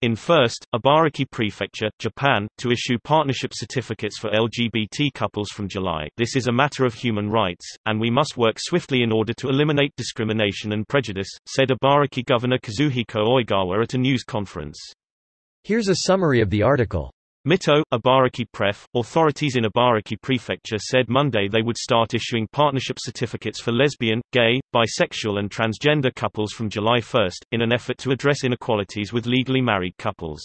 In first, Ibaraki Prefecture, Japan, to issue partnership certificates for LGBT couples from July. This is a matter of human rights, and we must work swiftly in order to eliminate discrimination and prejudice, said Ibaraki Governor Kazuhiko Oigawa at a news conference. Here's a summary of the article. Mito, Ibaraki Pref. Authorities in Ibaraki Prefecture said Monday they would start issuing partnership certificates for lesbian, gay, bisexual and transgender couples from July 1, in an effort to address inequalities with legally married couples.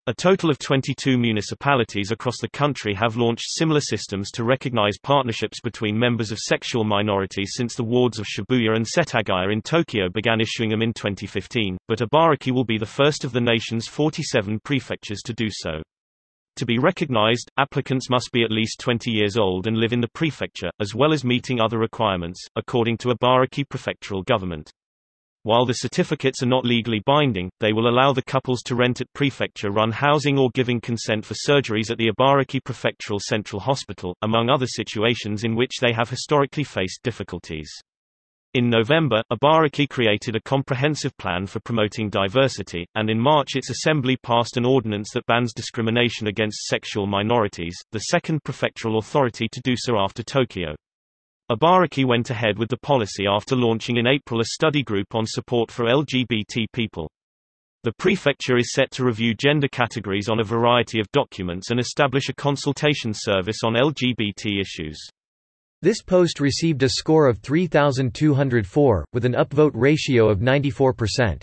A total of 22 municipalities across the country have launched similar systems to recognize partnerships between members of sexual minorities since the wards of Shibuya and Setagaya in Tokyo began issuing them in 2015, but Ibaraki will be the first of the nation's 47 prefectures to do so. To be recognized, applicants must be at least 20 years old and live in the prefecture, as well as meeting other requirements, according to Ibaraki prefectural government. While the certificates are not legally binding, they will allow the couples to rent at prefecture-run housing or giving consent for surgeries at the Ibaraki Prefectural Central Hospital, among other situations in which they have historically faced difficulties. In November, Ibaraki created a comprehensive plan for promoting diversity, and in March its assembly passed an ordinance that bans discrimination against sexual minorities, the second prefectural authority to do so after Tokyo. Ibaraki went ahead with the policy after launching in April a study group on support for LGBT people. The prefecture is set to review gender categories on a variety of documents and establish a consultation service on LGBT issues. This post received a score of 3,204, with an upvote ratio of 94%.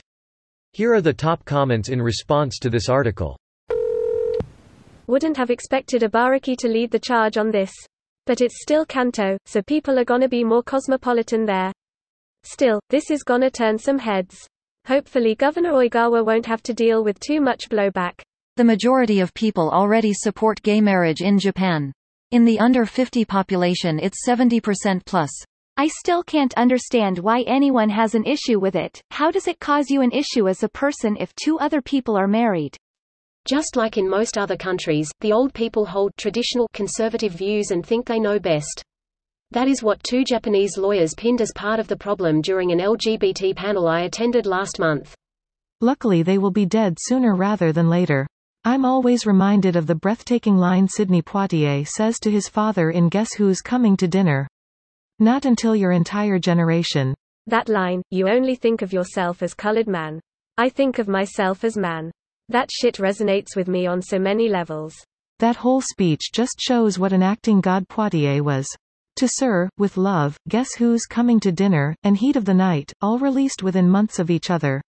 Here are the top comments in response to this article. Wouldn't have expected Ibaraki to lead the charge on this. But it's still Kanto, so people are gonna be more cosmopolitan there. Still, this is gonna turn some heads. Hopefully Governor Oigawa won't have to deal with too much blowback. The majority of people already support gay marriage in Japan. In the under 50 population it's 70% plus. I still can't understand why anyone has an issue with it. How does it cause you an issue as a person if two other people are married? Just like in most other countries, the old people hold traditional, conservative views and think they know best. That is what two Japanese lawyers pinned as part of the problem during an LGBT panel I attended last month. Luckily they will be dead sooner rather than later. I'm always reminded of the breathtaking line Sidney Poitier says to his father in Guess Who's Coming to Dinner? Not until your entire generation. That line, you only think of yourself as colored man. I think of myself as man. That shit resonates with me on so many levels. That whole speech just shows what an acting god Poitier was. To Sir, with Love, Guess Who's Coming to Dinner, and Heat of the Night, all released within months of each other.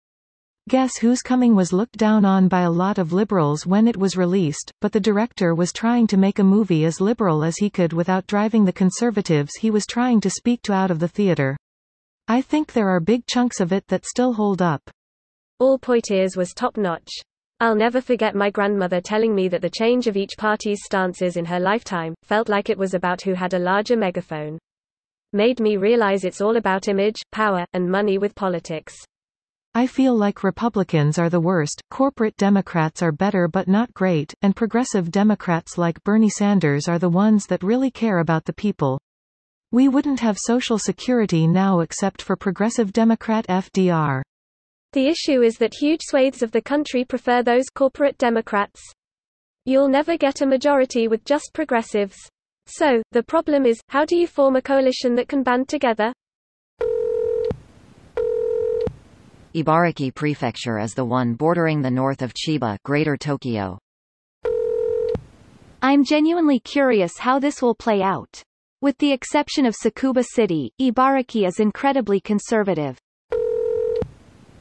Guess Who's Coming was looked down on by a lot of liberals when it was released, but the director was trying to make a movie as liberal as he could without driving the conservatives he was trying to speak to out of the theater. I think there are big chunks of it that still hold up. All Poitier's was top-notch. I'll never forget my grandmother telling me that the change of each party's stances in her lifetime felt like it was about who had a larger megaphone. Made me realize it's all about image, power, and money with politics. I feel like Republicans are the worst, corporate Democrats are better but not great, and progressive Democrats like Bernie Sanders are the ones that really care about the people. We wouldn't have Social Security now except for progressive Democrat FDR. The issue is that huge swathes of the country prefer those corporate Democrats. You'll never get a majority with just progressives. So, the problem is, how do you form a coalition that can band together? Ibaraki Prefecture is the one bordering the north of Chiba, Greater Tokyo. I'm genuinely curious how this will play out. With the exception of Tsukuba City, Ibaraki is incredibly conservative.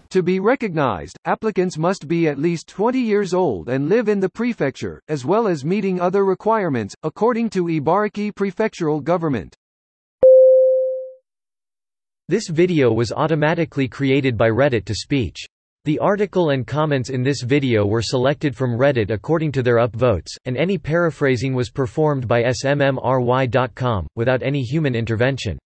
To be recognized, applicants must be at least 20 years old and live in the prefecture, as well as meeting other requirements, according to Ibaraki prefectural government. This video was automatically created by Reddit to speech. The article and comments in this video were selected from Reddit according to their upvotes, and any paraphrasing was performed by smmry.com, without any human intervention.